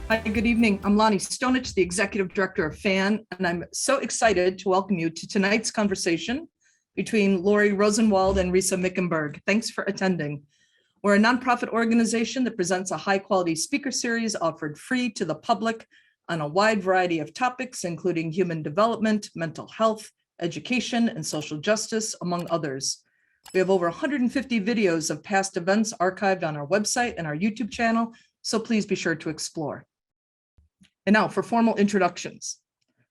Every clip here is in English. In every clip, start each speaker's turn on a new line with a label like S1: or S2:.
S1: Hi, good evening. I'm Lonnie Stonich, the Executive Director of FAN, and I'm so excited to welcome you to tonight's conversation between Laurie Rosenwald and Risa Mickenberg. Thanks for attending. We're a nonprofit organization that presents a high-quality speaker series offered free to the public on a wide variety of topics, including human development, mental health, education, and social justice, among others. We have over 150 videos of past events archived on our website and our YouTube channel, so please be sure to explore. And now for formal introductions.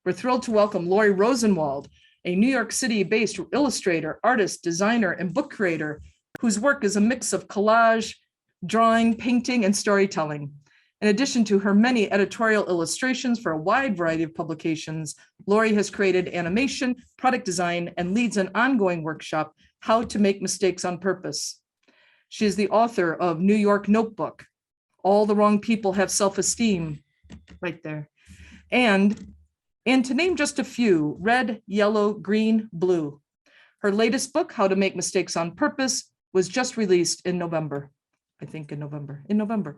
S1: We're thrilled to welcome Laurie Rosenwald, a New York City-based illustrator, artist, designer, and book creator whose work is a mix of collage, drawing, painting, and storytelling. In addition to her many editorial illustrations for a wide variety of publications, Laurie has created animation, product design, and leads an ongoing workshop, How to Make Mistakes on Purpose. She is the author of New York Notebook, All the Wrong People Have Self-Esteem, right there. And to name just a few, Red, Yellow, Green, Blue. Her latest book, How to Make Mistakes on Purpose, was just released in November. I think in November.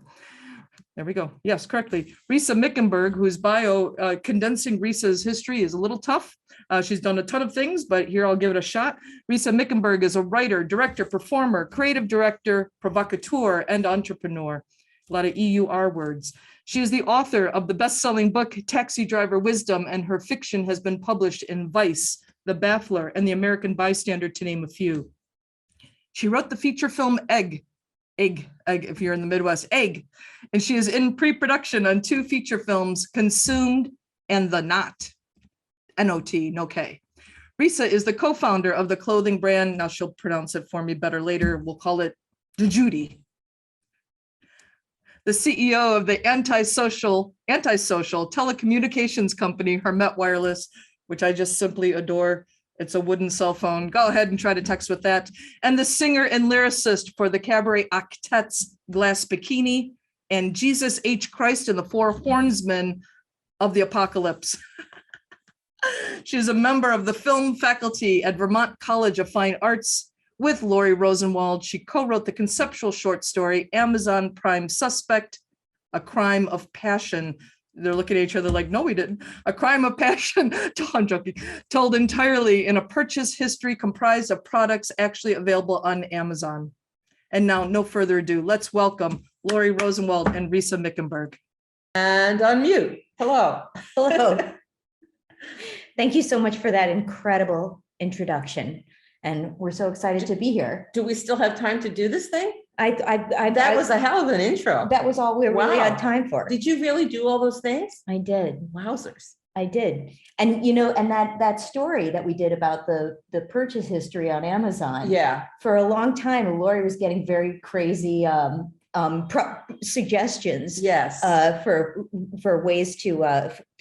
S1: There we go. Yes, correctly. Risa Mickenberg, whose bio, condensing Risa's history is a little tough. She's done a ton of things, but here I'll give it a shot. Risa Mickenberg is a writer, director, performer, creative director, provocateur, and entrepreneur. A lot of EUR words. She is the author of the best-selling book, Taxi Driver Wisdom, and her fiction has been published in Vice, The Baffler, and The American Bystander, to name a few. She wrote the feature film Egg, if you're in the Midwest, Egg, and she is in pre-production on 2 feature films, Consumed and The Knot, N-O-T, no K. Risa is the co-founder of the clothing brand, now she'll pronounce it for me better later, we'll call it The Judy. The CEO of the antisocial telecommunications company, Hermet Wireless, which I just simply adore. It's a wooden cell phone. Go ahead and try to text with that. And the singer and lyricist for the cabaret octets, Glass Bikini, and Jesus H. Christ and the Four Hornsmen of the Apocalypse. She's a member of the film faculty at Vermont College of Fine Arts. With Laurie Rosenwald, she co-wrote the conceptual short story, Amazon Prime Suspect, A Crime of Passion. They're looking at each other like, no, we didn't. A Crime of Passion, I'm joking, told entirely in a purchase history comprised of products actually available on Amazon. And now, no further ado, let's welcome Laurie Rosenwald and Risa Mickenberg.
S2: And unmute. Hello.
S3: Hello. Thank you so much for that incredible introduction. And we're so excited to be here.
S2: Do we still have time to do this thing?
S3: That
S2: was a hell of an intro.
S3: That was all we really had time for.
S2: Did you really do all those things?
S3: I did.
S2: Wowzers.
S3: I did. And you know, and that story that we did about the purchase history on Amazon.
S2: Yeah.
S3: For a long time, Laurie was getting very crazy suggestions.
S2: Yes.
S3: For ways to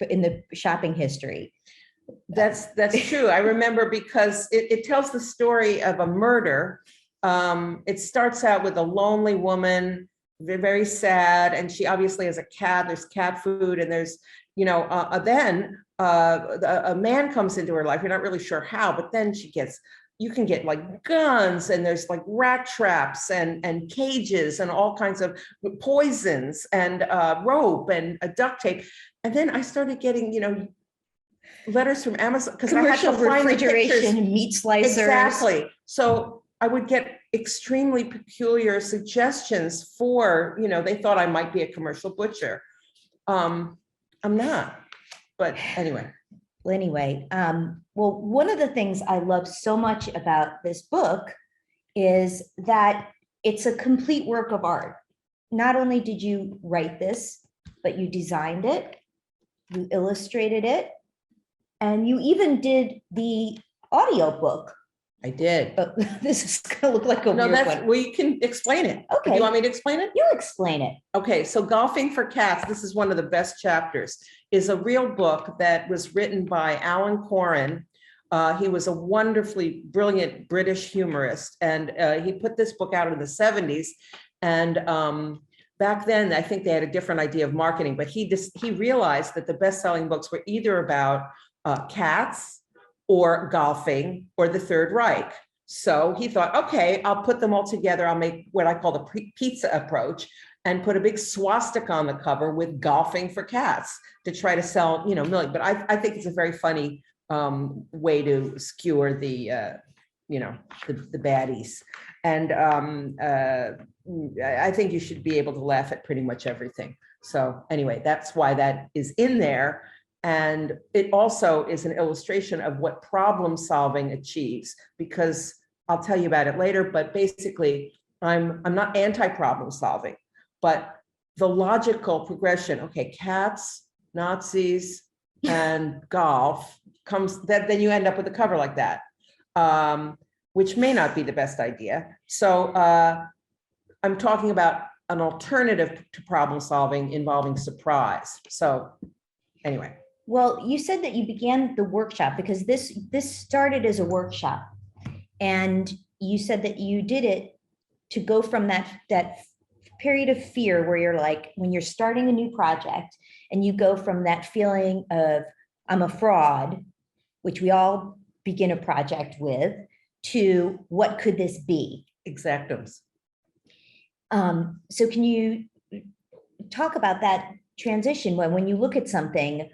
S3: in the shopping history.
S2: That's true. I remember because it tells the story of a murder. It starts out with a lonely woman, very sad, and she obviously has a cat. There's cat food, and there's, then a man comes into her life. You're not really sure how, but then you can get like guns, and there's like rat traps and cages and all kinds of poisons and rope and a duct tape. And then I started getting, letters from Amazon because I had to find
S3: refrigeration, meat slicers.
S2: Exactly. So I would get extremely peculiar suggestions for, they thought I might be a commercial butcher. I'm not, but anyway.
S3: Well, one of the things I love so much about this book is that it's a complete work of art. Not only did you write this, but you designed it, you illustrated it, and you even did the audiobook.
S2: I did.
S3: But this is going to look like a weird one.
S2: We can explain it.
S3: Okay.
S2: Do you want me to explain it?
S3: You explain it.
S2: Okay, so Golfing for Cats, this is one of the best chapters, is a real book that was written by Alan Coren. He was a wonderfully brilliant British humorist, and he put this book out in the 70s. And back then, I think they had a different idea of marketing, but he realized that the best-selling books were either about cats or golfing or the Third Reich. So he thought, okay, I'll put them all together. I'll make what I call the pizza approach. and put a big swastika on the cover with golfing for cats to try to sell, million. But I think it's a very funny way to skewer the baddies. And I think you should be able to laugh at pretty much everything. So anyway, that's why that is in there. And it also is an illustration of what problem solving achieves, because I'll tell you about it later, but basically I'm not anti-problem solving, but the logical progression, okay, cats, Nazis, and golf comes, then you end up with a cover like that, which may not be the best idea. So I'm talking about an alternative to problem solving involving surprise. So anyway.
S3: Well, you said that you began the workshop because this started as a workshop, and you said that you did it to go from that period of fear where you're like, when you're starting a new project and you go from that feeling of I'm a fraud, which we all begin a project with, to what could this be?
S2: Exactums.
S3: So can you talk about that transition when you look at something?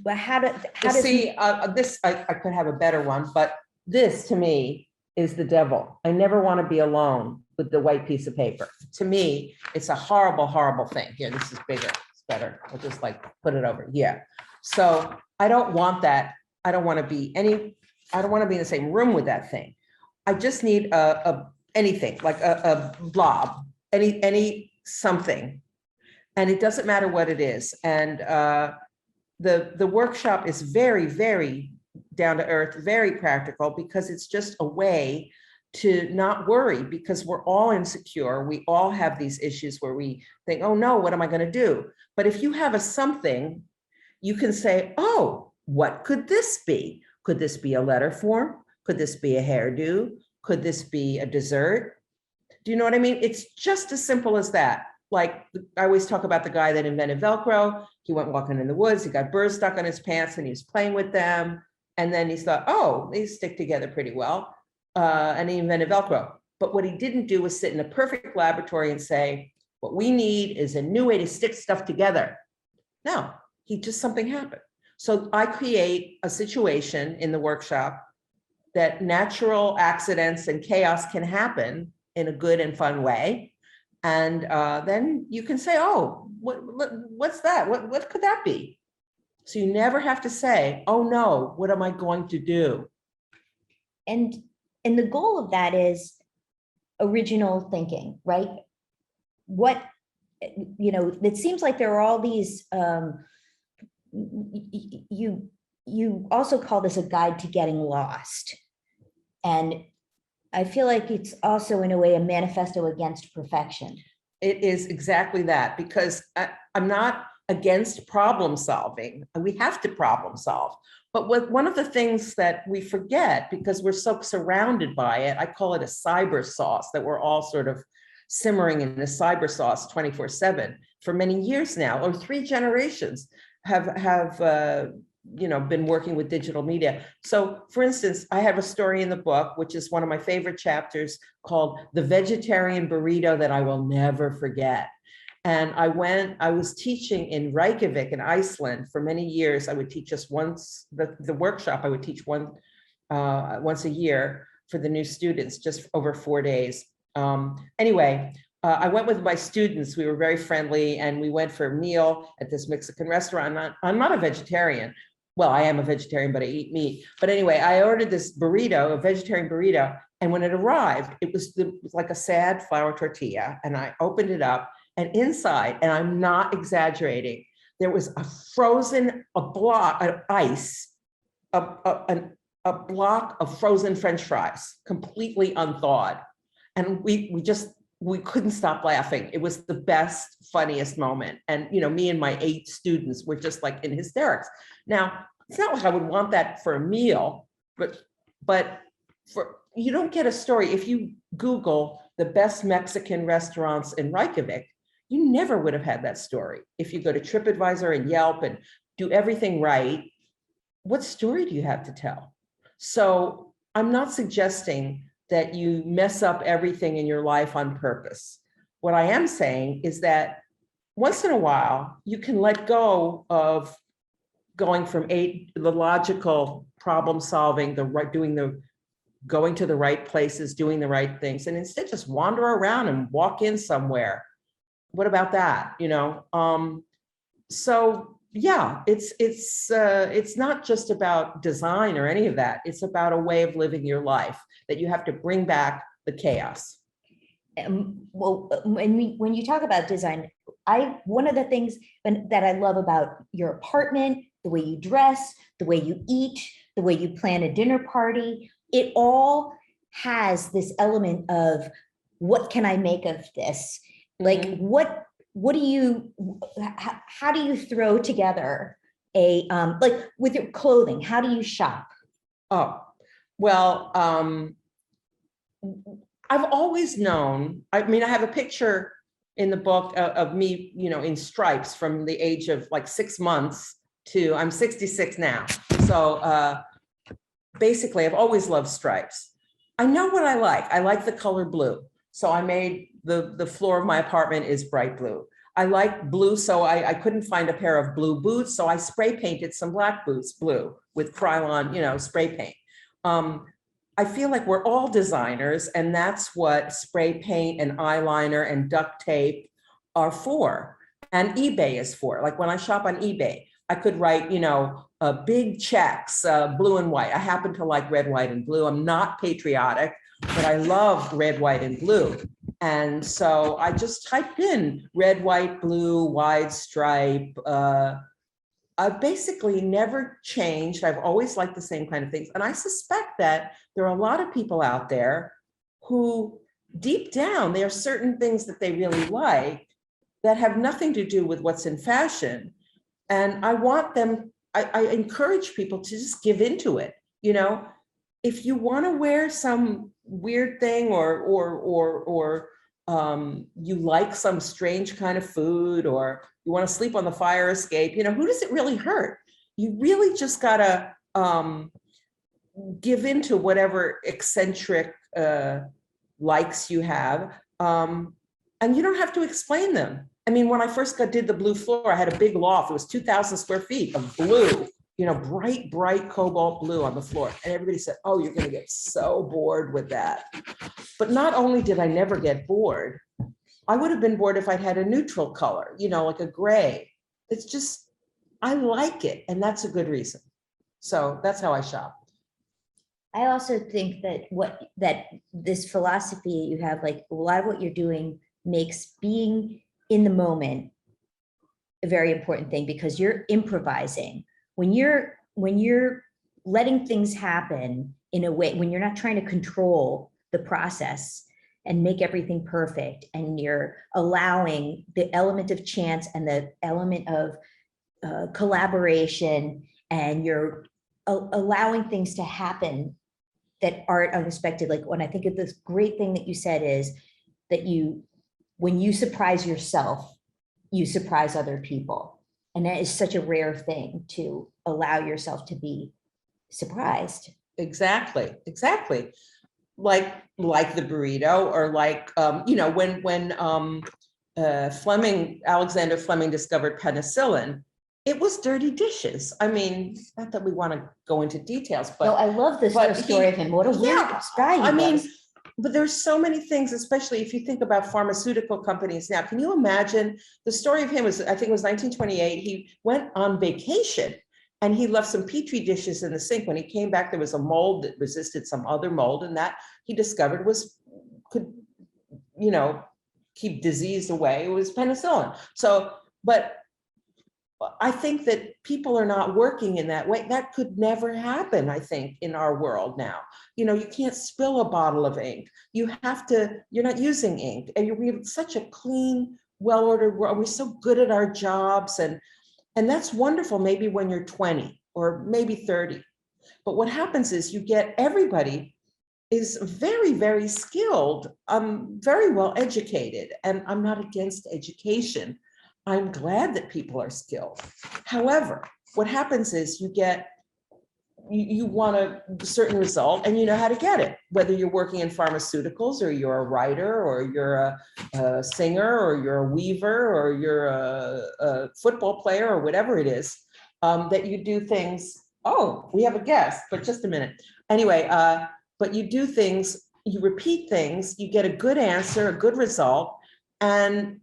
S3: How does
S2: See, this, I could have a better one, but this to me is the devil. I never want to be alone with the white piece of paper. To me, it's a horrible, horrible thing. Here, this is bigger. It's better. I'll just like put it over. Yeah. So I don't want that. I don't want to be in the same room with that thing. I just need anything like a blob, any something. And it doesn't matter what it is. And the workshop is very, very down to earth, very practical, because it's just a way to not worry, because we're all insecure. We all have these issues where we think, oh no, what am I going to do? But if you have a something, you can say, oh, what could this be? Could this be a letter form? Could this be a hairdo? Could this be a dessert? Do you know what I mean? It's just as simple as that. Like I always talk about the guy that invented Velcro. He went walking in the woods. He got birds stuck on his pants and he was playing with them. And then he thought, oh, they stick together pretty well. And he invented Velcro. But what he didn't do was sit in a perfect laboratory and say, what we need is a new way to stick stuff together. No, something happened. So I create a situation in the workshop that natural accidents and chaos can happen in a good and fun way. And then you can say, oh, what's that? What could that be? So you never have to say, oh no, what am I going to do?
S3: And the goal of that is original thinking, right? It seems like there are all these, you also call this a guide to getting lost. And I feel like it's also in a way a manifesto against perfection.
S2: It is exactly that, because I'm not against problem solving. We have to problem solve. But one of the things that we forget, because we're so surrounded by it, I call it a cybersauce, that we're all sort of simmering in the cybersauce 24/7 for many years now, or 3 generations have been working with digital media. So for instance, I have a story in the book, which is one of my favorite chapters, called The Vegetarian Burrito That I Will Never Forget. And I was teaching in Reykjavik in Iceland for many years. I would teach just once, the workshop I would teach once a year for the new students, just over 4 days. Anyway, I went with my students. We were very friendly, and we went for a meal at this Mexican restaurant. I'm not a vegetarian. Well, I am a vegetarian, but I eat meat. But anyway, I ordered this burrito, a vegetarian burrito. And when it arrived, it was like a sad flour tortilla. And I opened it up, and inside, and I'm not exaggerating, there was a block of ice, a block of frozen French fries, completely unthawed. And we couldn't stop laughing. It was the best, funniest moment. And, me and my 8 students were just like in hysterics. Now, it's not like I would want that for a meal, but you don't get a story. If you Google the best Mexican restaurants in Reykjavik, you never would have had that story. If you go to TripAdvisor and Yelp and do everything right, what story do you have to tell? So I'm not suggesting that you mess up everything in your life on purpose. What I am saying is that once in a while, you can let go of going from the logical problem solving, going to the right places, doing the right things, and instead just wander around and walk in somewhere. What about that? So yeah, it's not just about design or any of that. It's about a way of living your life that you have to bring back the chaos.
S3: Well, when you talk about design, one of the things that I love about your apartment, the way you dress, the way you eat, the way you plan a dinner party, it all has this element of what can I make of this? Like what do you, how do you throw together like with your clothing, how do you shop?
S2: Oh, well, I've always known, I mean, I have a picture in the book of me, in stripes from the age of like 6 months to, I'm 66 now. So basically I've always loved stripes. I know what I like. I like the color blue. So I made the floor of my apartment is bright blue. I like blue, so I couldn't find a pair of blue boots. So I spray painted some black boots blue with Krylon, spray paint. I feel like we're all designers, and that's what spray paint and eyeliner and duct tape are and eBay is for. Like when I shop on eBay, I could write, big checks, blue and white. I happen to like red, white, and blue. I'm not patriotic, but I love red, white, and blue. And so I just typed in red, white, blue, wide stripe. I've basically never changed. I've always liked the same kind of things. And I suspect that there are a lot of people out there who deep down, there are certain things that they really like that have nothing to do with what's in fashion. And I want them, I encourage people to just give into it. If you want to wear some weird thing or you like some strange kind of food, or you want to sleep on the fire escape, who does it really hurt? You really just gotta give into whatever eccentric likes you have, and you don't have to explain them. I mean, when I first did the blue floor, I had a big loft. It was 2,000 square feet of blue, bright cobalt blue on the floor. And everybody said, oh, you're going to get so bored with that. But not only did I never get bored, I would have been bored if I'd had a neutral color, like a gray. It's just, I like it. And that's a good reason. So that's how I shop.
S3: I also think that this philosophy you have, like a lot of what you're doing makes being in the moment a very important thing, because you're improvising. When you're letting things happen in a way, when you're not trying to control the process and make everything perfect, and you're allowing the element of chance and the element of collaboration, and you're allowing things to happen that aren't unexpected. Like when I think of this great thing that you said is that when you surprise yourself, you surprise other people. And that is such a rare thing, to allow yourself to be surprised.
S2: Exactly. Like the burrito, or like, when Alexander Fleming discovered penicillin, it was dirty dishes. I mean, not that we want to go into details, but
S3: No, I love this story of him. What a weird guy he was.
S2: But there's so many things, especially if you think about pharmaceutical companies now. Can you imagine the story of him? I think it was 1928. He went on vacation and he left some Petri dishes in the sink. When he came back, there was a mold that resisted some other mold, and that he discovered could keep disease away. It was penicillin. So, but I think that people are not working in that way. That could never happen, I think, in our world now. You can't spill a bottle of ink. You're not using ink. And we have such a clean, well-ordered world. We're so good at our jobs. And that's wonderful, maybe when you're 20 or maybe 30. But what happens is you get everybody is very, very skilled, very well educated. And I'm not against education. I'm glad that people are skilled. However, what happens is you get you want a certain result and you know how to get it, whether you're working in pharmaceuticals or you're a writer or you're a singer or you're a weaver or you're a football player or whatever it is, that you do things. Oh, we have a guest, but just a minute. Anyway, but you do things, you repeat things, you get a good answer, a good result. And,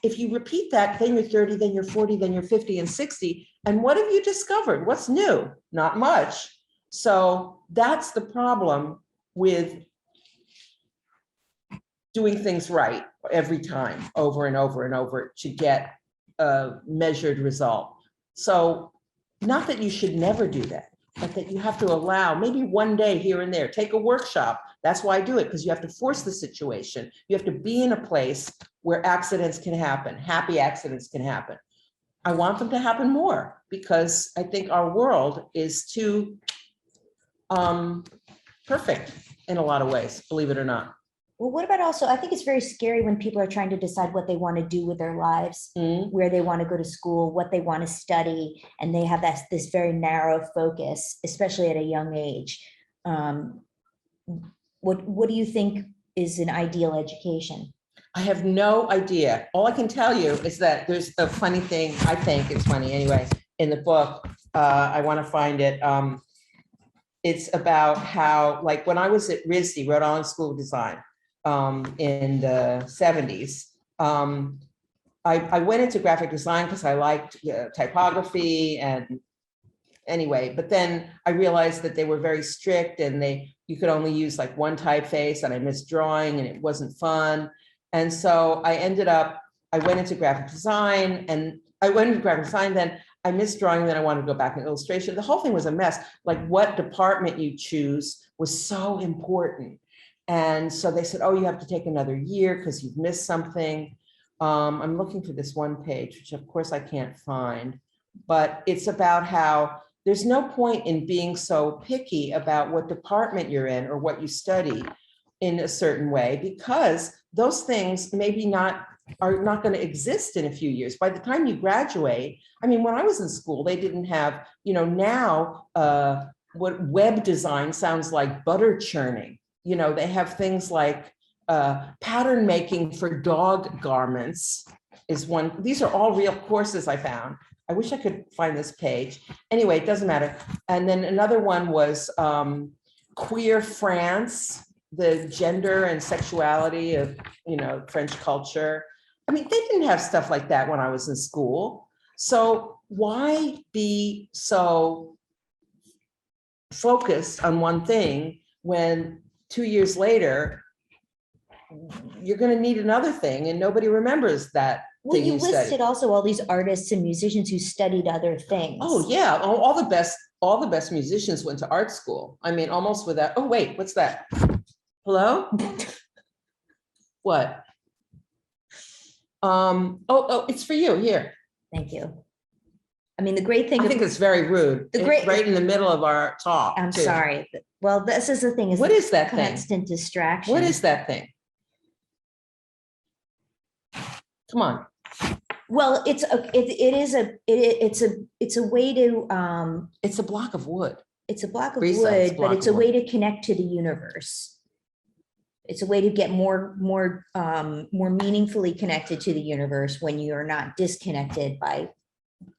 S2: if you repeat that, then you're 30, then you're 40, then you're 50 and 60. And what have you discovered? What's new? Not much. So that's the problem with doing things right every time, over and over and over, to get a measured result. So not that you should never do that, but that you have to allow maybe one day here and there, take a workshop. That's why I do it, because you have to force the situation. You have to be in a place where accidents can happen, happy accidents can happen. I want them to happen more because I think our world is too perfect in a lot of ways, believe it or not.
S3: Well, what about also, I think it's very scary when people are trying to decide what they want to do with their lives, where they want to go to school, what they want to study, and they have this very narrow focus, especially at a young age. What do you think is an ideal education?
S2: I have no idea. All I can tell you is that there's a funny thing, I think it's funny anyway, in the book. I want to find it. It's about how, like when I was at RISD, Rhode Island School of Design, in the 70s, I went into graphic design because I liked typography and anyway, but then I realized that they were very strict and you could only use like one typeface, and I missed drawing and it wasn't fun. And so I went into graphic design, then I missed drawing, then I wanted to go back in illustration. The whole thing was a mess. Like what department you choose was so important. And so they said, oh, you have to take another year because you've missed something. I'm looking for this one page, which of course I can't find, but it's about how there's no point in being so picky about what department you're in or what you study in a certain way, because those things are not going to exist in a few years. By the time you graduate, I mean, when I was in school, they didn't have, now what web design sounds like butter churning. They have things like pattern making for dog garments is one. These are all real courses I found. I wish I could find this page. Anyway, it doesn't matter. And then another one was Queer France, the gender and sexuality of, French culture. I mean, they didn't have stuff like that when I was in school. So why be so focused on one thing when 2 years later, you're going to need another thing and nobody remembers that.
S3: Well, you listed also all these artists and musicians who studied other things.
S2: Oh yeah, all the best musicians went to art school. I mean, almost without. Oh wait, what's that? Hello? What? Oh, it's for you here.
S3: Thank you. I mean, the great thing.
S2: I think it's very rude. It's right in the middle of our talk.
S3: I'm sorry. Well, this is the thing.
S2: What is that thing?
S3: Constant distraction.
S2: What is that thing? Come on.
S3: Well, it's a way to.
S2: It's a block of wood.
S3: It's a block of wood, but it's a way to connect to the universe. It's a way to get more meaningfully connected to the universe when you are not disconnected by.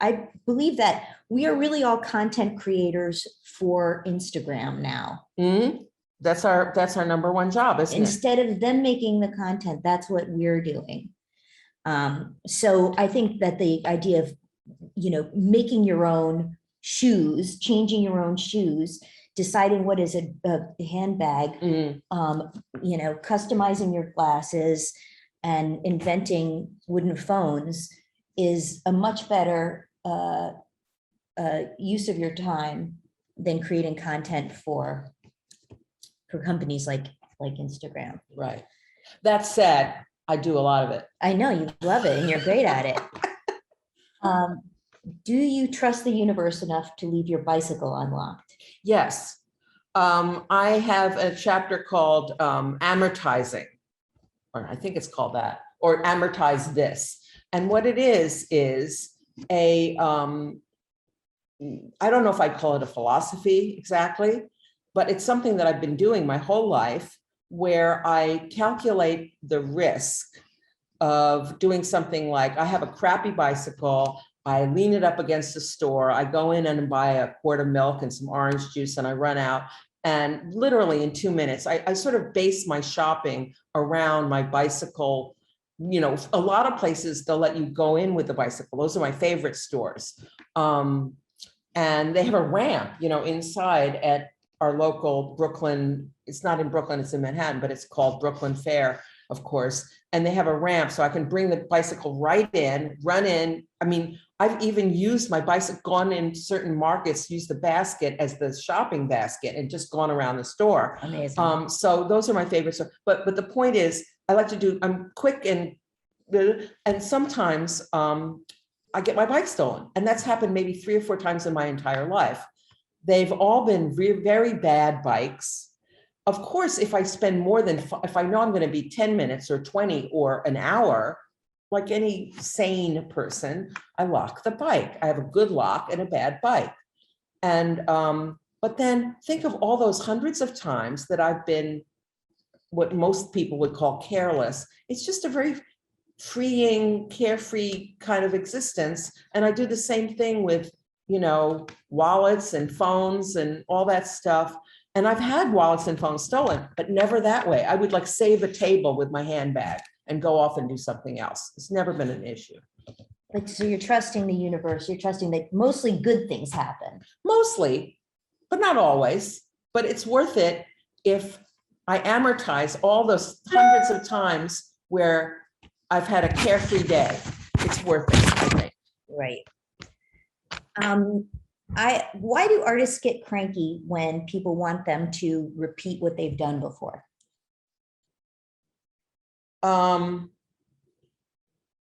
S3: I believe that we are really all content creators for Instagram now.
S2: Mm-hmm. That's our number one job, isn't it?
S3: Instead of them making the content, that's what we're doing. So I think that the idea of, making your own shoes, changing your own shoes, deciding what is a handbag, customizing your glasses and inventing wooden phones is a much better use of your time than creating content for companies like Instagram.
S2: Right. That said, I do a lot of it.
S3: I know you love it and you're great at it. Do you trust the universe enough to leave your bicycle unlocked?
S2: Yes. I have a chapter called amortizing, or I think it's called that, or amortize this. And what it is a I don't know if I'd call it a philosophy exactly, but it's something that I've been doing my whole life, where I calculate the risk of doing something like, I have a crappy bicycle, I lean it up against the store, I go in and buy a quart of milk and some orange juice, and I run out. And literally in 2 minutes, I sort of base my shopping around my bicycle. You know, a lot of places, they'll let you go in with the bicycle. Those are my favorite stores. And they have a ramp, you know, inside at our local Brooklyn. It's not in Brooklyn, it's in Manhattan, but it's called Brooklyn Fair, of course. And they have a ramp, so I can bring the bicycle right in, run in. I mean, I've even used my bicycle, gone in certain markets, used the basket as the shopping basket and just gone around the store.
S3: Amazing.
S2: So those are my favorites. But the point is, I like to do, I'm quick and sometimes I get my bike stolen. And that's happened maybe 3 or 4 times in my entire life. They've all been very bad bikes. Of course, if I spend more than, if I know I'm going to be 10 minutes or 20 or an hour, like any sane person, I lock the bike. I have a good lock and a bad bike. And, but then think of all those hundreds of times that I've been what most people would call careless. It's just a very freeing, carefree kind of existence. And I do the same thing with, you know, wallets and phones and all that stuff. And I've had wallets and phones stolen, but never that way. I would like save a table with my handbag and go off and do something else. It's never been an issue.
S3: Like, so you're trusting the universe, you're trusting that mostly good things happen.
S2: Mostly, but not always. But it's worth it if I amortize all those hundreds of times where I've had a carefree day. It's worth it, I think.
S3: Right. Why do artists get cranky when people want them to repeat what they've done before?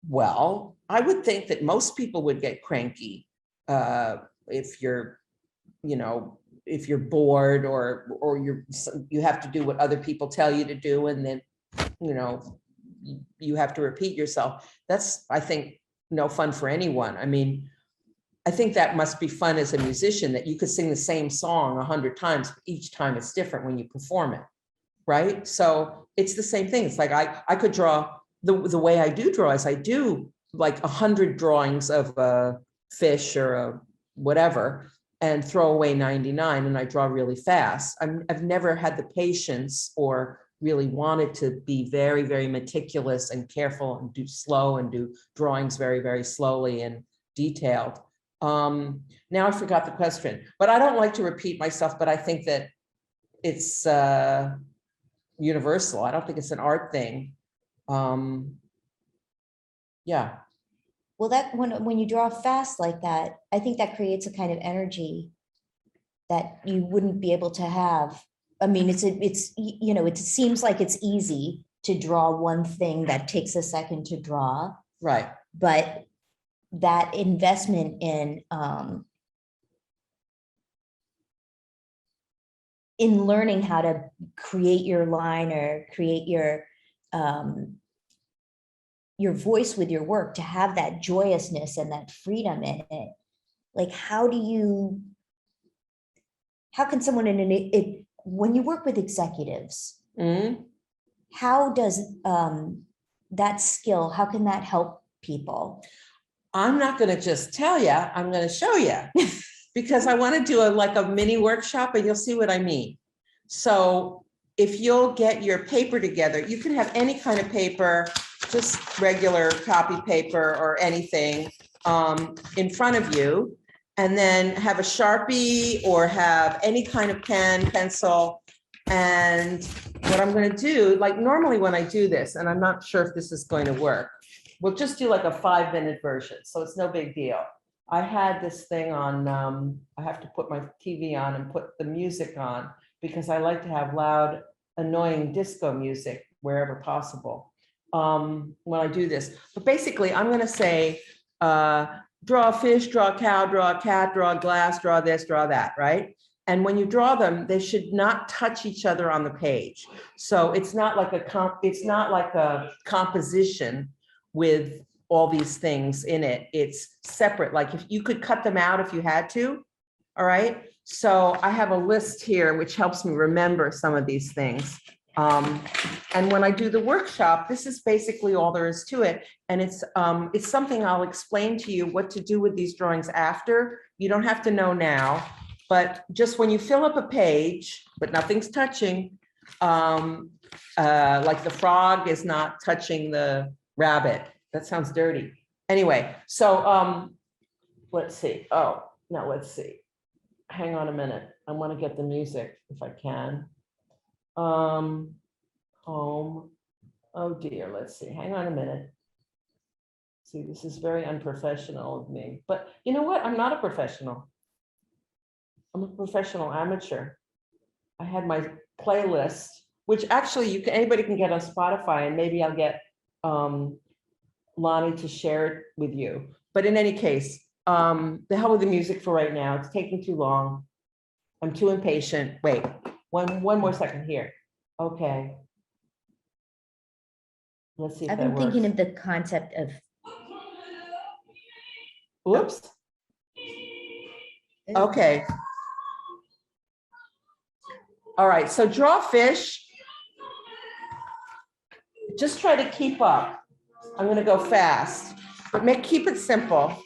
S2: Well, I would think that most people would get cranky if you're, you know, if you're bored or you have to do what other people tell you to do, and then, you know, you have to repeat yourself. That's, I think, no fun for anyone. I mean, I think that must be fun as a musician, that you could sing the same song 100 times, but each time it's different when you perform it, right? So it's the same thing. It's like I could draw, the way I do draw is I do like 100 drawings of a fish or a whatever and throw away 99, and I draw really fast. I've never had the patience or really wanted to be very meticulous and careful and do slow and do drawings very slowly and detailed. Now I forgot the question, but I don't like to repeat myself, but I think that it's universal. I don't think it's an art thing. Yeah.
S3: Well, that when you draw fast like that, I think that creates a kind of energy that you wouldn't be able to have. I mean, it's you know, it seems like it's easy to draw one thing that takes a second to draw.
S2: Right.
S3: But that investment in learning how to create your line or create your voice with your work, to have that joyousness and that freedom in it. Like, how can someone when you work with executives, how does that skill, how can that help people?
S2: I'm not going to just tell you, I'm going to show you because I want to do a mini workshop, and you'll see what I mean. So if you'll get your paper together, you can have any kind of paper, just regular copy paper or anything in front of you, and then have a Sharpie or have any kind of pen, pencil. And what I'm going to do, like normally when I do this, and I'm not sure if this is going to work, we'll just do like a 5-minute version. So it's no big deal. I had this thing on, I have to put my TV on and put the music on because I like to have loud, annoying disco music wherever possible when I do this. But basically I'm going to say, draw a fish, draw a cow, draw a cat, draw a glass, draw this, draw that, right? And when you draw them, they should not touch each other on the page. So it's not like a composition with all these things in it. It's separate. Like if you could cut them out if you had to. All right. So I have a list here, which helps me remember some of these things. And when I do the workshop, this is basically all there is to it. And it's something I'll explain to you what to do with these drawings after. You don't have to know now, but just when you fill up a page, but nothing's touching, like the frog is not touching the rabbit. That sounds dirty. Anyway, so let's see. Oh, no, let's see. Hang on a minute. I want to get the music if I can. Home. Oh dear, let's see. Hang on a minute. See, this is very unprofessional of me, but you know what? I'm not a professional. I'm a professional amateur. I had my playlist, which actually anybody can get on Spotify, and maybe I'll get Lonnie to share it with you. But in any case, the hell with the music for right now. It's taking too long. I'm too impatient. Wait, one more second here. Okay. Let's see if
S3: I've
S2: that
S3: been thinking
S2: works.
S3: of the concept of,
S2: Oops. Okay. All right, so draw fish. Just try to keep up. I'm gonna go fast, but keep it simple.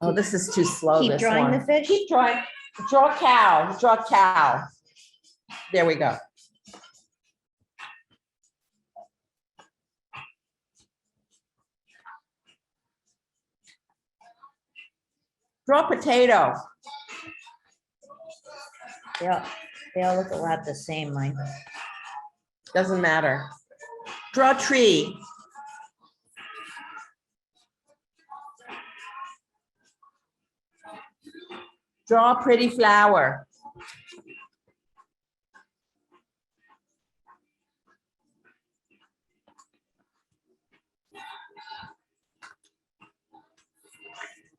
S2: Oh, this is too slow.
S3: keep
S2: this
S3: drawing
S2: one.
S3: the fish.
S2: Keep drawing. Draw cow. Draw cow. There we go. Draw potato.
S3: They all look a lot the same, Mike.
S2: Doesn't matter. Draw tree. Draw pretty flower.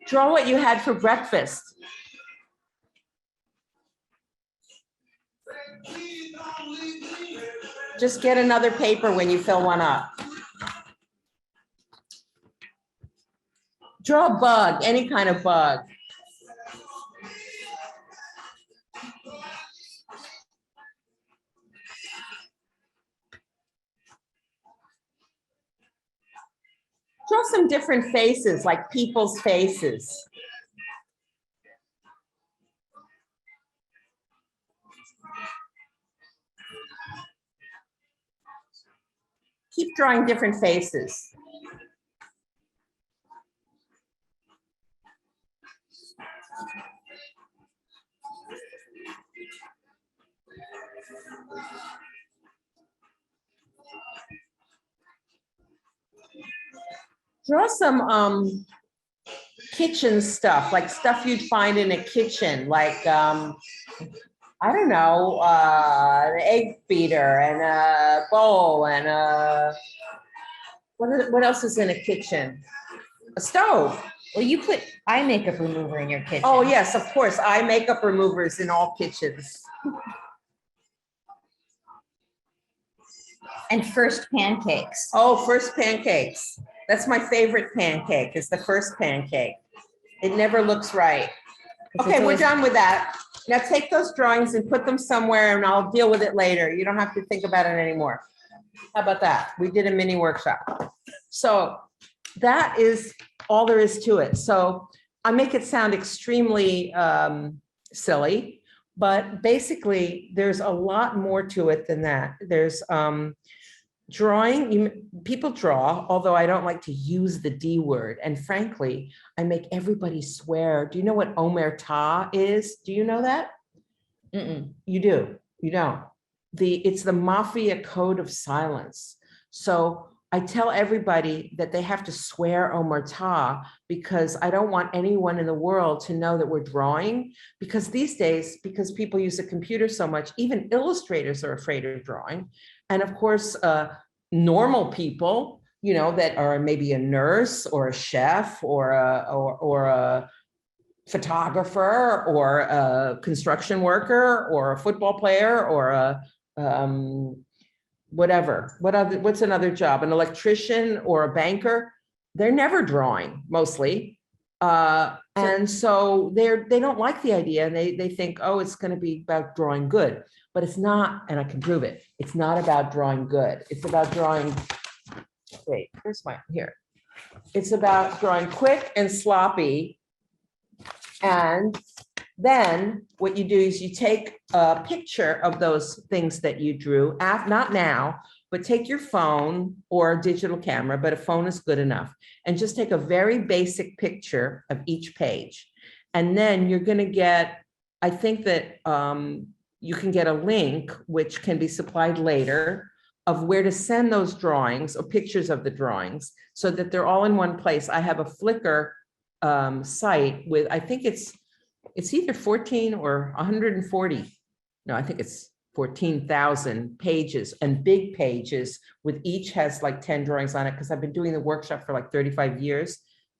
S2: Draw what you had for breakfast. Just get another paper when you fill one up. Draw a bug, any kind of bug. Draw some different faces, like people's faces. Keep drawing different faces. Draw some kitchen stuff, like stuff you'd find in a kitchen, like I don't know, an egg beater and a bowl and what else is in a kitchen? A stove.
S3: Well, you put eye makeup remover in your kitchen.
S2: Oh yes, of course, eye makeup removers in all kitchens.
S3: And first pancakes.
S2: Oh, first pancakes. That's my favorite pancake, is the first pancake. It never looks right. Okay, we're done with that. Now take those drawings and put them somewhere and I'll deal with it later. You don't have to think about it anymore. How about that? We did a mini workshop. So that is all there is to it. So I make it sound extremely silly, but basically there's a lot more to it than that. There's drawing, people draw, although I don't like to use the D word. And frankly, I make everybody swear. Do you know what omerta is? Do you know that?
S3: Mm-mm.
S2: You do, you don't. It's the mafia code of silence. So I tell everybody that they have to swear omerta because I don't want anyone in the world to know that we're drawing, because these days, because people use a computer so much, even illustrators are afraid of drawing. And of course, normal people, you know, that are maybe a nurse or a chef or a photographer or a construction worker or a football player or a whatever. What's another job? An electrician or a banker? They're never drawing mostly. And so they don't like the idea, and they think, oh, it's going to be about drawing good, but it's not. And I can prove it. It's not about drawing good. It's about drawing. Wait, here. It's about drawing quick and sloppy. And then what you do is you take a picture of those things that you drew, not now, but take your phone or a digital camera, but a phone is good enough, and just take a very basic picture of each page. And then you're going to get, I think that you can get a link, which can be supplied later, of where to send those drawings or pictures of the drawings so that they're all in one place. I have a Flickr site with, I think it's either 14 or 140. No, I think it's 14,000 pages, and big pages with each has like 10 drawings on it, because I've been doing the workshop for like 35 years.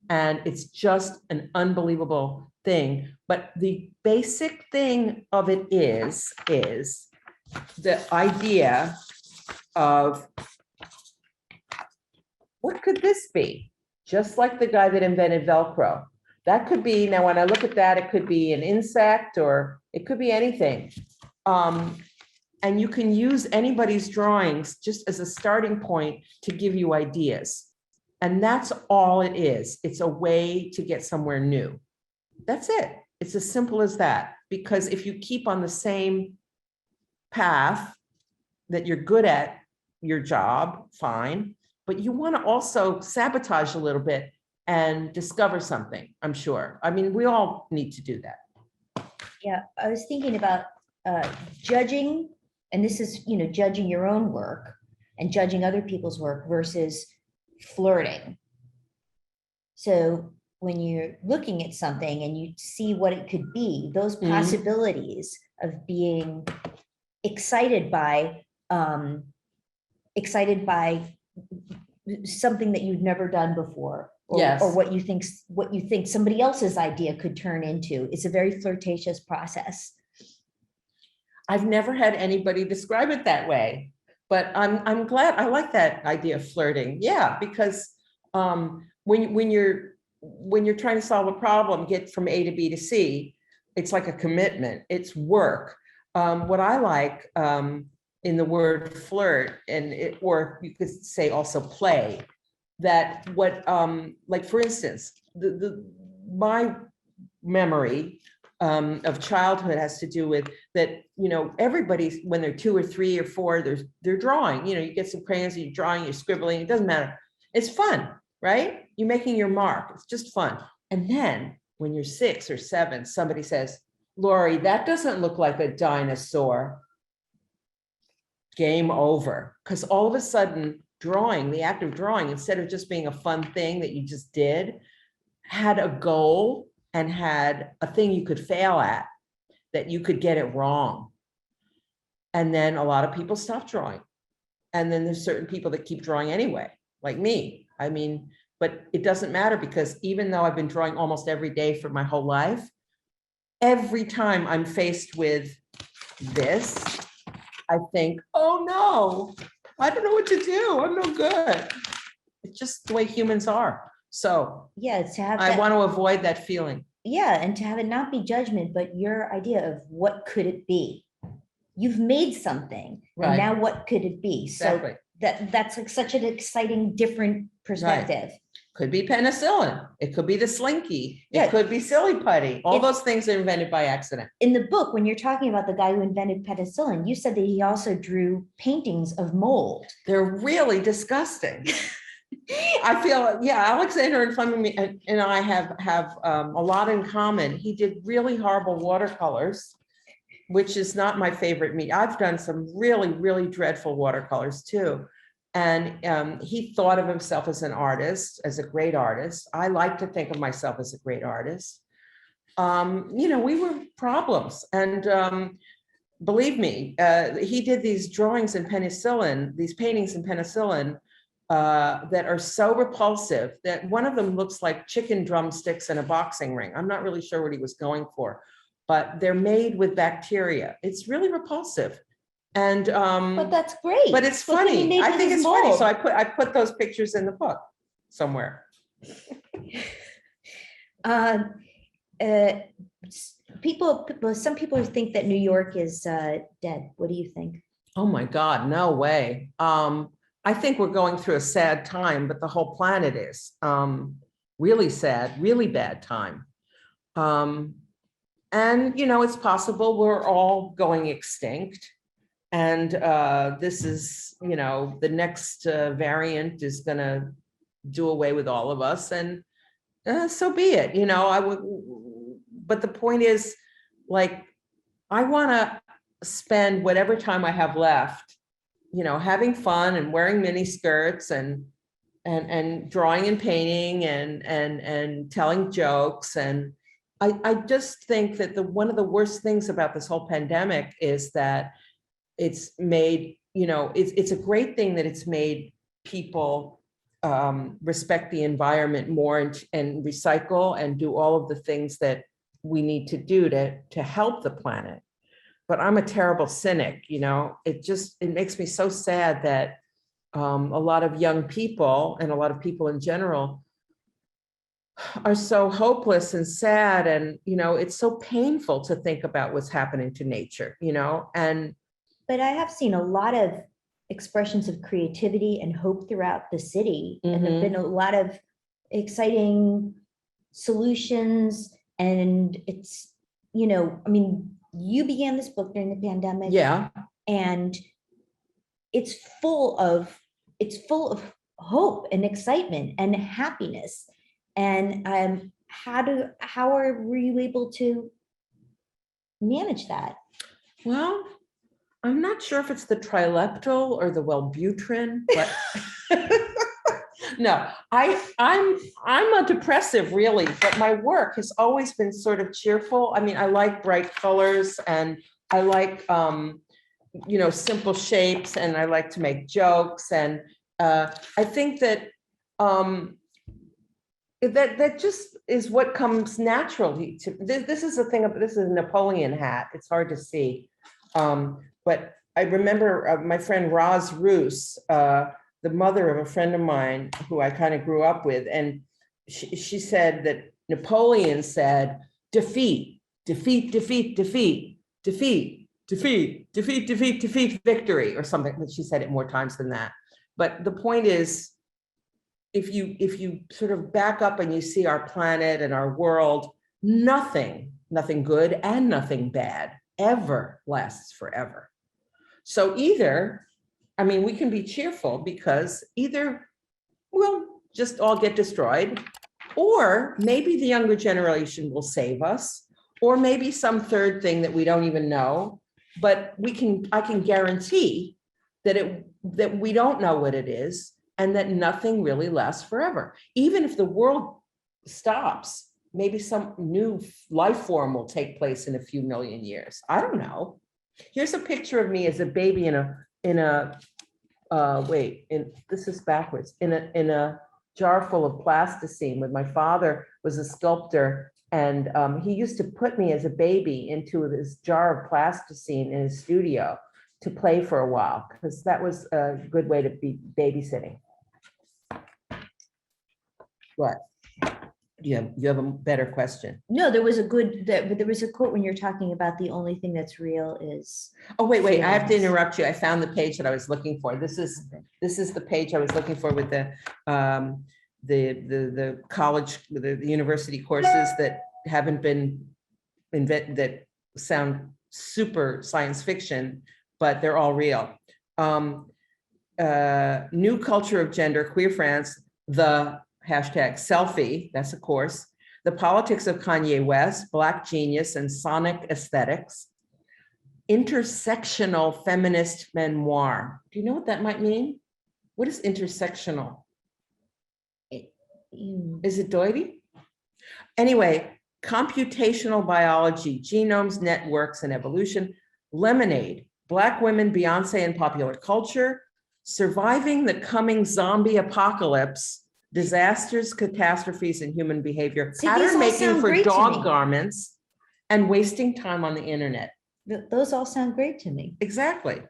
S2: And it's just an unbelievable thing. But the basic thing of it is the idea of, what could this be? Just like the guy that invented Velcro. That could be, now when I look at that, it could be an insect or it could be anything. And you can use anybody's drawings just as a starting point to give you ideas. And that's all it is. It's a way to get somewhere new. That's it. It's as simple as that. Because if you keep on the same path that you're good at your job, fine. But you want to also sabotage a little bit and discover something, I'm sure. I mean, we all need to do that.
S3: Yeah, I was thinking about judging, and this is, judging your own work and judging other people's work versus flirting. So when you're looking at something and you see what it could be, those possibilities of being excited by something that you've never done before, or,
S2: Yes.
S3: or what you think somebody else's idea could turn into. It's a very flirtatious process.
S2: I've never had anybody describe it that way, but I'm glad. I like that idea of flirting. Yeah, because when you're trying to solve a problem, get from A to B to C, it's like a commitment. It's work. What I like in the word flirt, or you could say also play, that like for instance, my memory of childhood has to do with that, everybody, when they're 2 or 3 or 4, they're drawing, you get some crayons and you're drawing, you're scribbling, it doesn't matter. It's fun, right? You're making your mark. It's just fun. And then when you're 6 or 7, somebody says, Laurie, that doesn't look like a dinosaur. Game over. Because all of a sudden, drawing, the act of drawing, instead of just being a fun thing that you just did, had a goal and had a thing you could fail at, that you could get it wrong. And then a lot of people stop drawing. And then there's certain people that keep drawing anyway, like me. I mean, but it doesn't matter, because even though I've been drawing almost every day for my whole life, every time I'm faced with this, I think, oh no, I don't know what to do. I'm no good. It's just the way humans are. So
S3: Yeah, to have
S2: I
S3: that,
S2: want to avoid that feeling.
S3: yeah, and to have it not be judgment, but your idea of what could it be. You've made something,
S2: Right.
S3: and now what could it be?
S2: Exactly.
S3: So that's like such an exciting, different perspective.
S2: Could be penicillin. It could be the slinky.
S3: Yeah.
S2: It could be silly putty. All
S3: It-
S2: those things are invented by accident.
S3: In the book, when you're talking about the guy who invented penicillin, you said that he also drew paintings of mold.
S2: They're really disgusting. I feel, yeah, Alexander and Fleming and I have a lot in common. He did really horrible watercolors, which is not my favorite meat. I've done some really, really dreadful watercolors too. And he thought of himself as an artist, as a great artist. I like to think of myself as a great artist. We were problems. And believe me, he did these drawings in penicillin, these paintings in penicillin that are so repulsive that one of them looks like chicken drumsticks in a boxing ring. I'm not really sure what he was going for, but they're made with bacteria. It's really repulsive. And,
S3: But that's great.
S2: but it's
S3: Look what he
S2: funny.
S3: made
S2: I
S3: with
S2: think
S3: his
S2: it's funny.
S3: mold.
S2: So I put those pictures in the book somewhere.
S3: Uh, uh, some people think that New York is dead. What do you think?
S2: Oh my God, no way. I think we're going through a sad time, but the whole planet is really sad, really bad time. And, it's possible we're all going extinct. And this is, the next variant is going to do away with all of us. And so be it, I would, but the point is, like, I want to spend whatever time I have left, having fun and wearing mini skirts and drawing and painting and telling jokes. And I just think that one of the worst things about this whole pandemic is that it's made, it's a great thing that it's made people respect the environment more and recycle and do all of the things that we need to do to help the planet. But I'm a terrible cynic, it makes me so sad that a lot of young people and a lot of people in general are so hopeless and sad. And, it's so painful to think about what's happening to nature, and.
S3: But I have seen a lot of expressions of creativity and hope throughout the city. And there've been a lot of exciting solutions. And it's, you began this book during the pandemic.
S2: Yeah.
S3: And it's full of hope and excitement and happiness. And were you able to manage that? Well,
S2: I'm not sure if it's the trileptal or the Wellbutrin, but no, I'm a depressive really, but my work has always been sort of cheerful. I mean, I like bright colors and I like, simple shapes, and I like to make jokes. And I think that that just is what comes naturally to this is the thing. This is a Napoleon hat. It's hard to see. But I remember my friend Roz Roos, the mother of a friend of mine who I kind of grew up with. And she said that Napoleon said, defeat, defeat, defeat, defeat, defeat, defeat, defeat, defeat, defeat, victory, or something. But she said it more times than that. But the point is, if you sort of back up and you see our planet and our world, nothing good and nothing bad ever lasts forever. So we can be cheerful because either we'll just all get destroyed, or maybe the younger generation will save us, or maybe some third thing that we don't even know. But I can guarantee that we don't know what it is, and that nothing really lasts forever. Even if the world stops, maybe some new life form will take place in a few million years. I don't know. Here's a picture of me as a baby this is backwards, in a jar full of plasticine. When my father was a sculptor, and he used to put me as a baby into this jar of plasticine in his studio to play for a while, because that was a good way to be babysitting. What? You have a better question?
S3: No, there was a quote when you're talking about the only thing that's real is.
S2: Oh, wait, I have to interrupt you. I found the page that I was looking for. This is the page I was looking for with the college, the university courses that haven't been invented, that sound super science fiction, but they're all real. New culture of gender, queer France, the #selfie, that's a course, the politics of Kanye West, Black genius and sonic aesthetics, intersectional feminist memoir. Do you know what that might mean? What is intersectional? Is it doity? Anyway, computational biology, genomes, networks, and evolution, Lemonade, Black women, Beyonce, and popular culture, surviving the coming zombie apocalypse, disasters, catastrophes, and human behavior, pattern making for dog garments, and wasting time on the internet.
S3: Those all sound great to me.
S2: Exactly.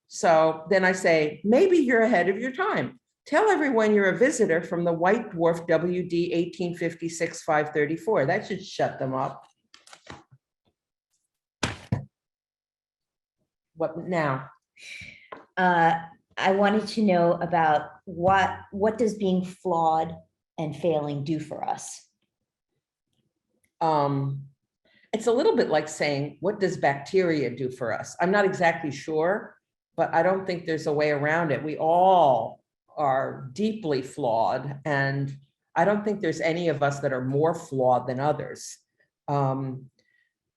S2: So then I say, maybe you're ahead of your time. Tell everyone you're a visitor from the White Dwarf WD 1856-534. That should shut them up. What now?
S3: I wanted to know about what does being flawed and failing do for us?
S2: It's a little bit like saying, what does bacteria do for us? I'm not exactly sure, but I don't think there's a way around it. We all are deeply flawed, and I don't think there's any of us that are more flawed than others.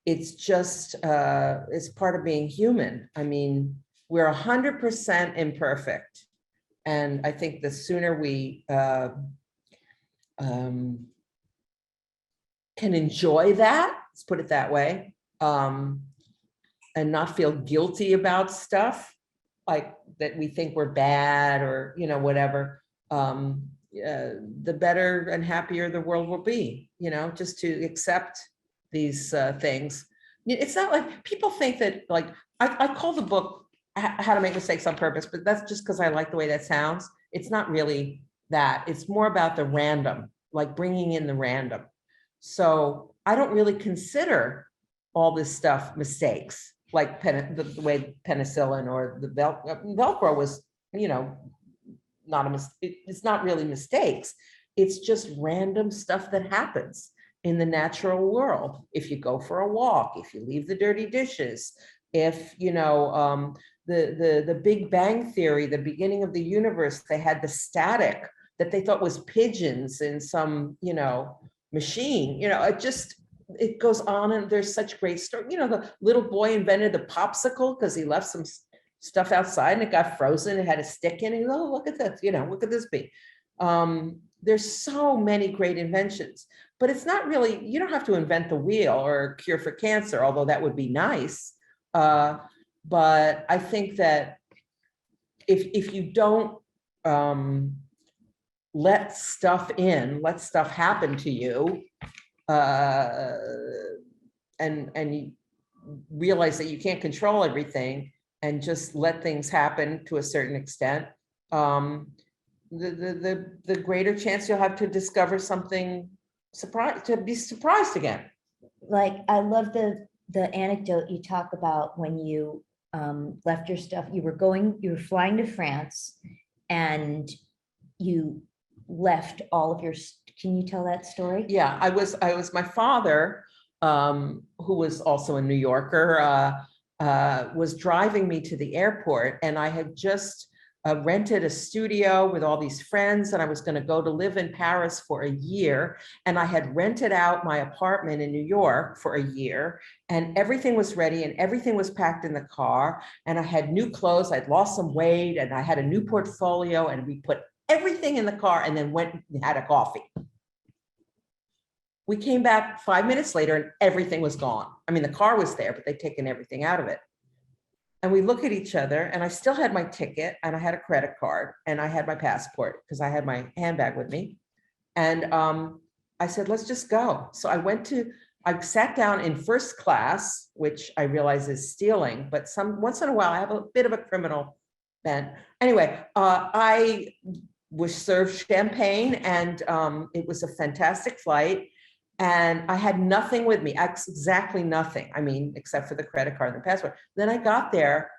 S2: It's just, it's part of being human. I mean, we're 100% imperfect. And I think the sooner we can enjoy that, let's put it that way, and not feel guilty about stuff like that we think we're bad or, you know, whatever, the better and happier the world will be, you know, just to accept these things. It's not like people think that, like, I call the book How to Make Mistakes on Purpose, but that's just because I like the way that sounds. It's not really that. It's more about the random, like bringing in the random. So I don't really consider all this stuff mistakes, like the way penicillin or the Velcro was, you know, not a mistake. It's not really mistakes. It's just random stuff that happens in the natural world. If you go for a walk, if you leave the dirty dishes, if, you know, the Big Bang Theory, the beginning of the universe, they had the static that they thought was pigeons in some, you know, machine, you know, it goes on, and there's such great story. You know, the little boy invented the popsicle because he left some stuff outside and it got frozen. It had a stick in it. Oh, look at this, you know, what could this be? There's so many great inventions, but it's not really, you don't have to invent the wheel or cure for cancer, although that would be nice. But I think that if you don't let stuff happen to you, and you realize that you can't control everything and just let things happen to a certain extent, the greater chance you'll have to discover something to be surprised again.
S3: Like, I love the anecdote you talk about when you left your stuff. You were flying to France, and you left all of your, can you tell that story?
S2: Yeah, I was my father, who was also a New Yorker, was driving me to the airport, and I had just rented a studio with all these friends, and I was going to go to live in Paris for a year. And I had rented out my apartment in New York for a year, and everything was ready and everything was packed in the car. And I had new clothes, I'd lost some weight, and I had a new portfolio, and we put everything in the car and then went and had a coffee. We came back 5 minutes later and everything was gone. I mean, the car was there, but they'd taken everything out of it. And we look at each other, and I still had my ticket, and I had a credit card, and I had my passport because I had my handbag with me. And I said, let's just go. So I sat down in first class, which I realize is stealing, but once in a while I have a bit of a criminal bent. Anyway, I was served champagne, and it was a fantastic flight. And I had nothing with me, exactly nothing. I mean, except for the credit card and the passport. Then I got there,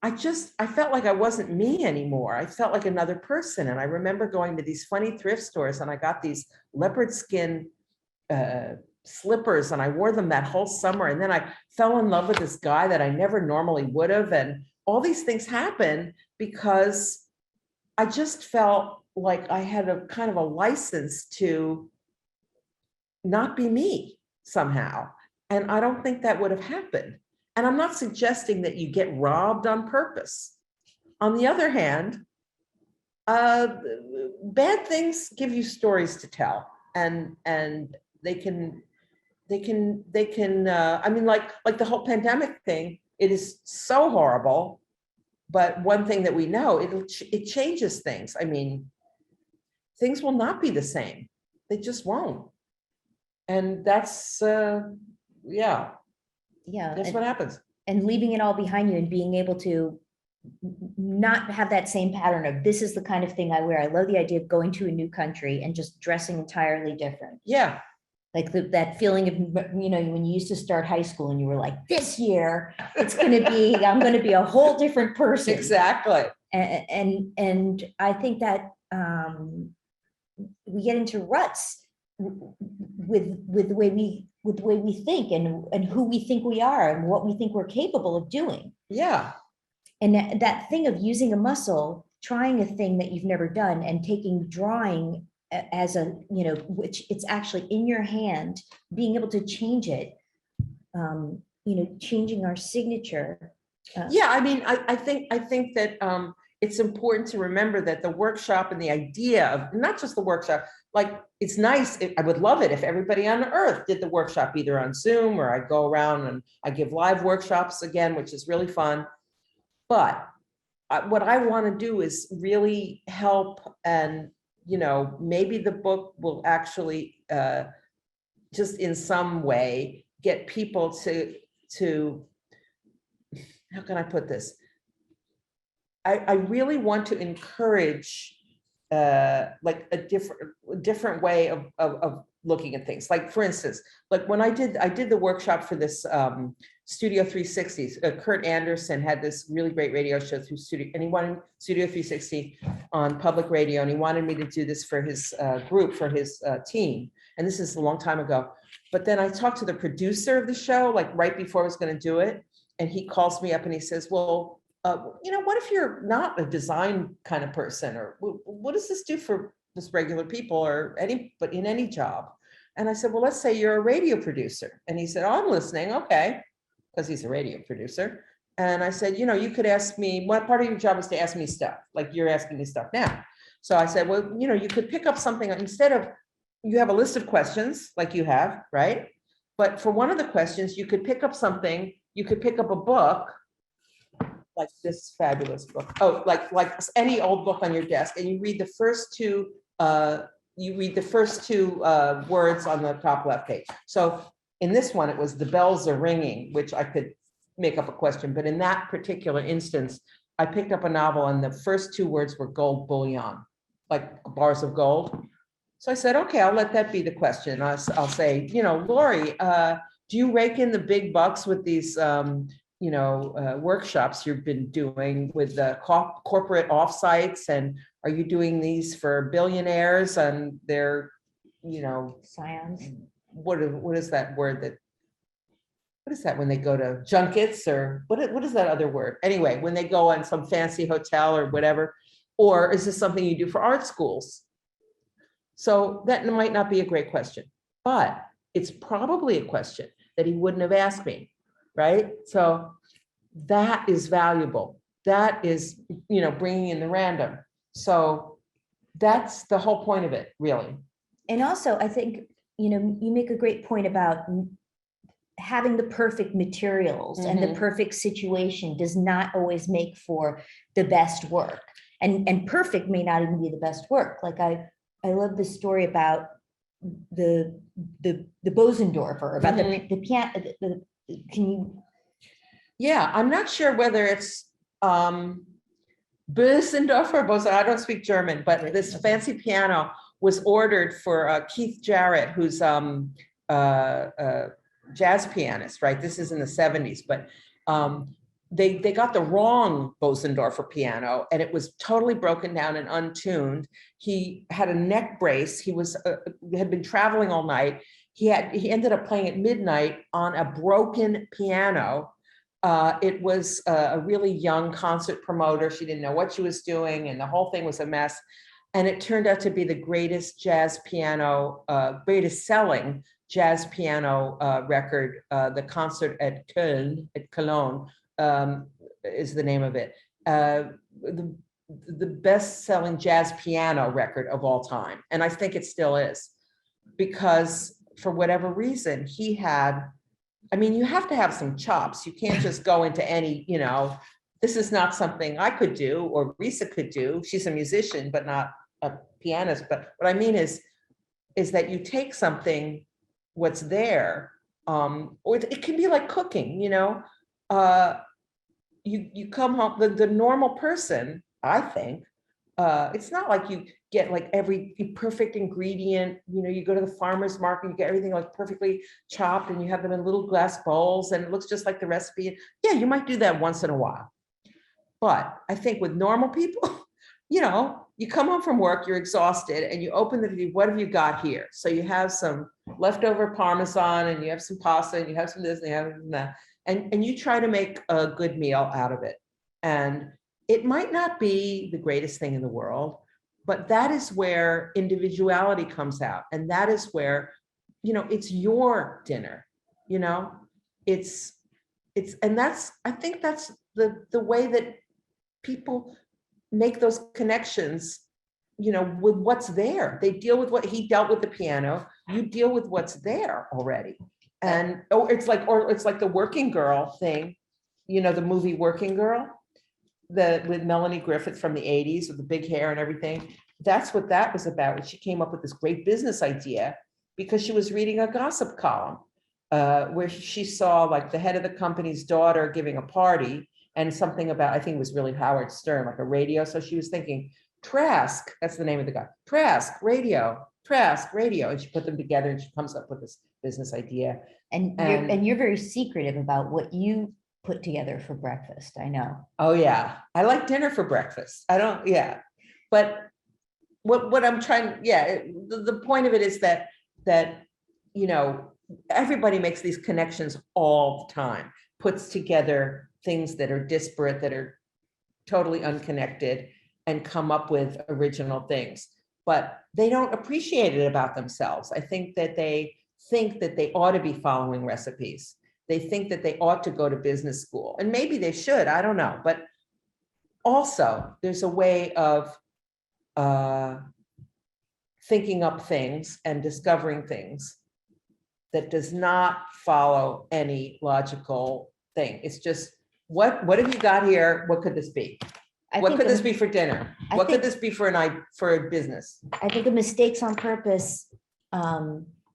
S2: I felt like I wasn't me anymore. I felt like another person. And I remember going to these funny thrift stores, and I got these leopard skin slippers, and I wore them that whole summer. And then I fell in love with this guy that I never normally would have. And all these things happened because I just felt like I had a kind of a license to not be me somehow. And I don't think that would have happened. And I'm not suggesting that you get robbed on purpose. On the other hand, bad things give you stories to tell, and they can I mean, like the whole pandemic thing, it is so horrible. But one thing that we know, it changes things. I mean, things will not be the same. They just won't. And that's, yeah,
S3: Yeah.
S2: that's what happens.
S3: And leaving it all behind you and being able to not have that same pattern of this is the kind of thing I wear. I love the idea of going to a new country and just dressing entirely different.
S2: Yeah,
S3: Like that feeling of, when you used to start high school and you were like, this year I'm going to be a whole different person.
S2: exactly.
S3: And I think that we get into ruts with the way we think and who we think we are and what we think we're capable of doing.
S2: Yeah.
S3: And that thing of using a muscle, trying a thing that you've never done and taking drawing as which it's actually in your hand, being able to change it, changing our signature.
S2: Yeah, I mean, I think that it's important to remember that the workshop and the idea of not just the workshop, like it's nice. I would love it if everybody on earth did the workshop either on Zoom or I go around and I give live workshops again, which is really fun. But what I want to do is really help, and maybe the book will actually just in some way get people to how can I put this? I really want to encourage like a different way of looking at things. Like for instance, like when I did the workshop for this Studio 360, Kurt Anderson had this really great radio show through Studio, and he wanted Studio 360 on public radio, and he wanted me to do this for his group, for his team. And this is a long time ago. But then I talked to the producer of the show, like right before I was going to do it. And he calls me up and he says, well, what if you're not a design kind of person, or what does this do for just regular people or but in any job? And I said, well, let's say you're a radio producer. And he said, oh, I'm listening. Okay. Because he's a radio producer. And I said, you could ask me, what part of your job is to ask me stuff? Like you're asking me stuff now. So I said, well, you could pick up something instead of, you have a list of questions like you have, right? But for one of the questions, you could pick up something, you could pick up a book, like this fabulous book. Oh, like any old book on your desk, and you read the first two, words on the top left page. So in this one, it was the bells are ringing, which I could make up a question, but in that particular instance, I picked up a novel and the first two words were gold bullion, like bars of gold. So I said, okay, I'll let that be the question. I'll say, Laurie, do you rake in the big bucks with these, workshops you've been doing with the corporate offsites? And are you doing these for billionaires and their,
S3: Scions?
S2: What is that word what is that when they go to junkets, or what is that other word? Anyway, when they go on some fancy hotel or whatever, or is this something you do for art schools? So that might not be a great question, but it's probably a question that he wouldn't have asked me, right? So that is valuable. That is, bringing in the random. So that's the whole point of it, really.
S3: And also, I think, you make a great point about having the perfect materials and the perfect situation does not always make for the best work. And perfect may not even be the best work. Like I love the story about the Bosendorfer, about the piano. Can you?
S2: Yeah, I'm not sure whether it's Bosendorfer or Bose. I don't speak German, but this fancy piano was ordered for Keith Jarrett, who's a jazz pianist, right? This is in the 70s, but they got the wrong Bosendorfer piano, and it was totally broken down and untuned. He had a neck brace. He had been traveling all night. He ended up playing at midnight on a broken piano. It was a really young concert promoter. She didn't know what she was doing, and the whole thing was a mess. And it turned out to be the greatest jazz piano, greatest selling jazz piano record. The concert at Cologne is the name of it. The best-selling jazz piano record of all time. And I think it still is, because for whatever reason, he had, you have to have some chops. You can't just go into any, this is not something I could do or Risa could do. She's a musician, but not a pianist. But what I mean is that you take something, what's there, or it can be like cooking, you come home, the normal person, I think, it's not like you get like every perfect ingredient, you go to the farmer's market, you get everything like perfectly chopped and you have them in little glass bowls and it looks just like the recipe. Yeah, you might do that once in a while. But I think with normal people, you come home from work, you're exhausted and you open what have you got here? So you have some leftover Parmesan and you have some pasta and you have some this and you have some that. And you try to make a good meal out of it. And it might not be the greatest thing in the world, but that is where individuality comes out. And that is where, it's your dinner, it's, and I think that's the way that people make those connections, with what's there. They deal with what he dealt with the piano, you deal with what's there already. And it's like the Working Girl thing, the movie Working Girl, with Melanie Griffith from the 80s with the big hair and everything. That's what that was about. She came up with this great business idea because she was reading a gossip column where she saw like the head of the company's daughter giving a party and something about, I think it was really Howard Stern, like a radio. So she was thinking, Trask, that's the name of the guy, Trask radio. And she put them together and she comes up with this business idea.
S3: And you're very secretive about what you put together for breakfast. I know.
S2: Oh yeah. I like dinner for breakfast. Yeah. But what I'm trying, the point of it is that, everybody makes these connections all the time, puts together things that are disparate, that are totally unconnected, and come up with original things. But they don't appreciate it about themselves. I think that they ought to be following recipes. They think that they ought to go to business school, and maybe they should, I don't know. But also there's a way of thinking up things and discovering things that does not follow any logical thing. It's just, what have you got here? What could this be? What could this be for dinner? What could this be for a business?
S3: I think a Mistakes on Purpose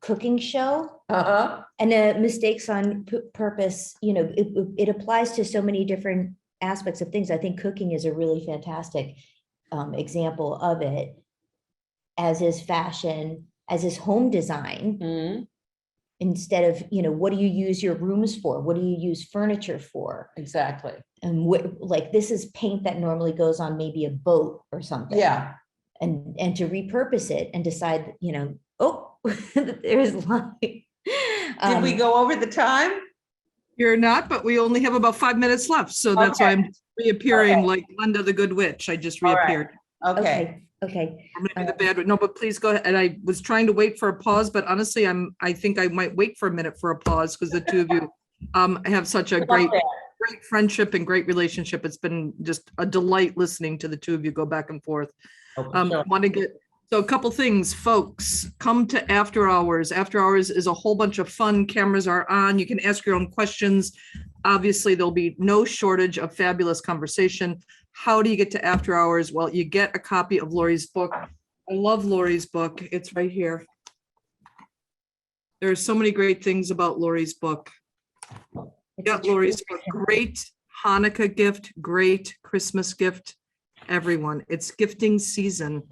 S3: cooking show and a Mistakes on Purpose, it applies to so many different aspects of things. I think cooking is a really fantastic example of it, as is fashion, as is home design.
S2: Mm-hmm.
S3: Instead of, what do you use your rooms for? What do you use furniture for?
S2: Exactly.
S3: And like, this is paint that normally goes on maybe a boat or something.
S2: Yeah.
S3: And to repurpose it and decide, there's like.
S2: Did we go over the time?
S1: You're not, but we only have about 5 minutes left. So that's why I'm reappearing like Linda the Good Witch. I just reappeared.
S3: Okay.
S1: I'm gonna do the bad one. No, but please go ahead. And I was trying to wait for a pause, but honestly, I think I might wait for a minute for a pause because the two of you have such a great friendship and great relationship. It's been just a delight listening to the two of you go back and forth. Want to get so a couple things, folks. Come to After Hours. After Hours is a whole bunch of fun. Cameras are on. You can ask your own questions. Obviously, there'll be no shortage of fabulous conversation. How do you get to After Hours? Well, you get a copy of Laurie's book. I love Laurie's book. It's right here. There's so many great things about Laurie's book. Get Laurie's book. Great Hanukkah gift, great Christmas gift, everyone. It's gifting season.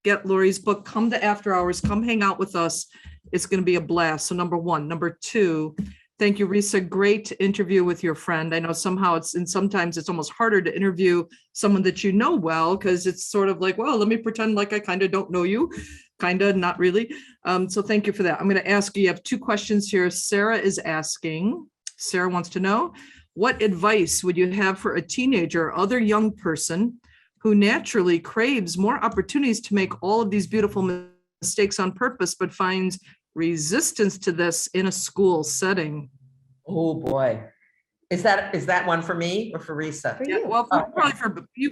S1: Get Laurie's book. Come to After Hours. Come hang out with us. It's going to be a blast. So number one. Number two, thank you, Risa. Great interview with your friend. I know sometimes it's almost harder to interview someone that you know well, because it's sort of like, well, let me pretend like I kind of don't know you. Kind of, not really. So thank you for that. I'm going to ask you, have two questions here. Sarah wants to know, what advice would you have for a teenager or other young person who naturally craves more opportunities to make all of these beautiful mistakes on purpose, but finds resistance to this in a school setting?
S2: Oh boy. Is that one for me or for Risa?
S3: For you.
S1: Well, probably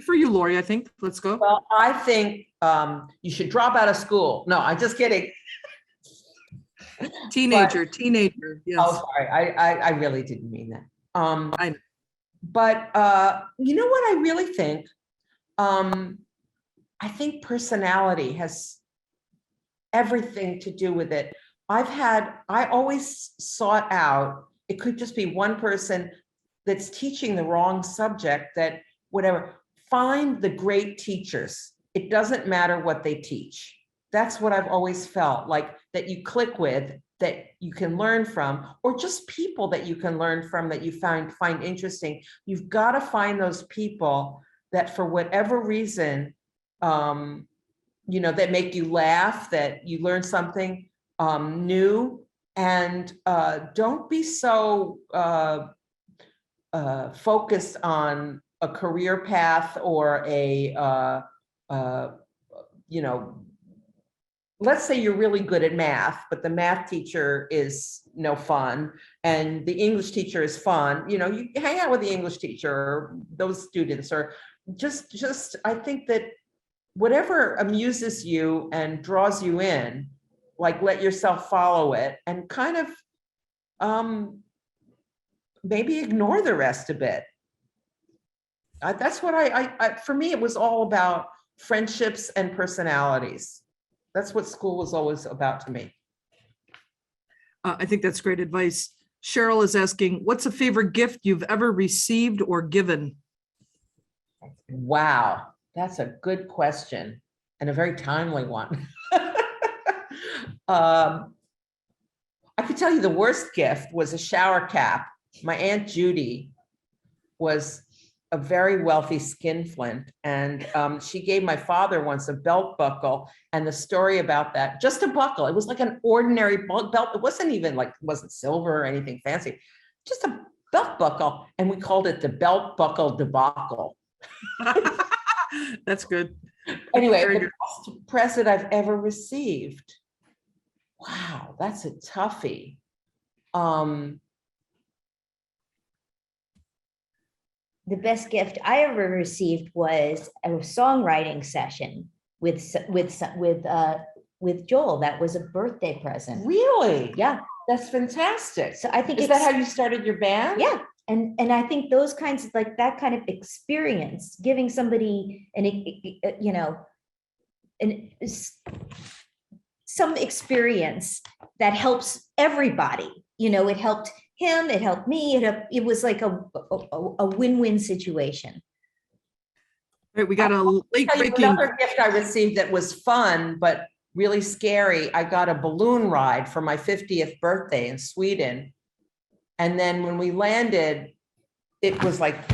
S1: for you, Laurie, I think. Let's go.
S2: Well, I think you should drop out of school. No, I'm just kidding.
S1: Teenager. Yes.
S2: Oh, sorry. I really didn't mean that.
S1: I know.
S2: But you know what I really think? I think personality has everything to do with it. I always sought out, it could just be one person that's teaching the wrong subject, that whatever, find the great teachers. It doesn't matter what they teach. That's what I've always felt like, that you click with, that you can learn from, or just people that you can learn from that you find interesting. You've got to find those people that for whatever reason, that make you laugh, that you learn something new, and don't be so focused on a career path or let's say you're really good at math, but the math teacher is no fun and the English teacher is fun. You hang out with the English teacher or those students, or just I think that whatever amuses you and draws you in, like let yourself follow it and kind of maybe ignore the rest a bit. That's what I for me, it was all about friendships and personalities. That's what school was always about to me.
S1: I think that's great advice. Cheryl is asking, what's a favorite gift you've ever received or given?
S2: Wow, that's a good question and a very timely one. I could tell you the worst gift was a shower cap. My Aunt Judy was a very wealthy skinflint, and she gave my father once a belt buckle, and the story about that, just a buckle, it was like an ordinary belt, it wasn't silver or anything fancy, just a belt buckle, and we called it the belt buckle debacle.
S1: That's good.
S2: Anyway, the best present I've ever received. Wow, that's a toughie.
S3: The best gift I ever received was a songwriting session with Joel. That was a birthday present.
S2: Really?
S3: Yeah.
S2: That's fantastic.
S3: So I think
S2: Is that how you started your band?
S3: Yeah. And I think those kinds of that kind of experience, giving somebody some experience that helps everybody. It helped him, it helped me, it was like a win-win situation.
S1: Right, we got a late breaking.
S2: Another gift I received that was fun, but really scary. I got a balloon ride for my 50th birthday in Sweden. And then when we landed, it was like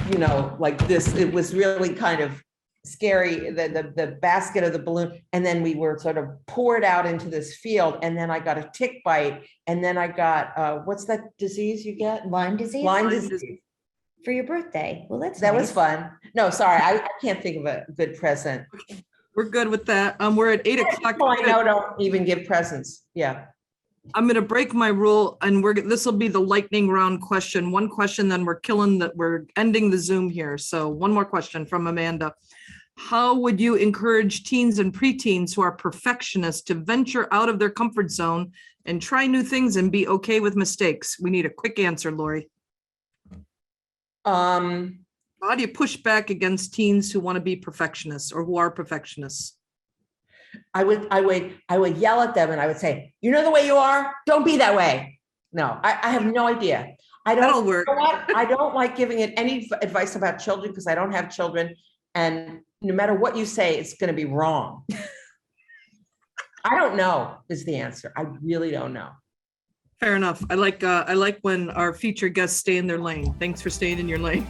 S2: this, it was really kind of scary, the basket of the balloon. And then we were sort of poured out into this field. And then I got a tick bite. And then I got, what's that disease you get?
S3: Lyme disease?
S2: Lyme disease.
S3: For your birthday. Well, that
S2: nice. Was fun. No, sorry, I can't think of a good present.
S1: We're good with that. We're at 8 o'clock.
S2: I know don't even give presents. Yeah.
S1: I'm going to break my rule, and this will be the lightning round question. One question, then we're ending the Zoom here. So one more question from Amanda. How would you encourage teens and preteens who are perfectionists to venture out of their comfort zone and try new things and be okay with mistakes? We need a quick answer, Laurie. How do you push back against teens who want to be perfectionists or who are perfectionists?
S2: I would yell at them and I would say, you know the way you are, don't be that way. No, I have no idea.
S1: That'll work.
S2: You know what? I don't like giving it any advice about children because I don't have children. And no matter what you say, it's going to be wrong. I don't know is the answer. I really don't know.
S1: Fair enough. I like when our featured guests stay in their lane. Thanks for staying in your lane.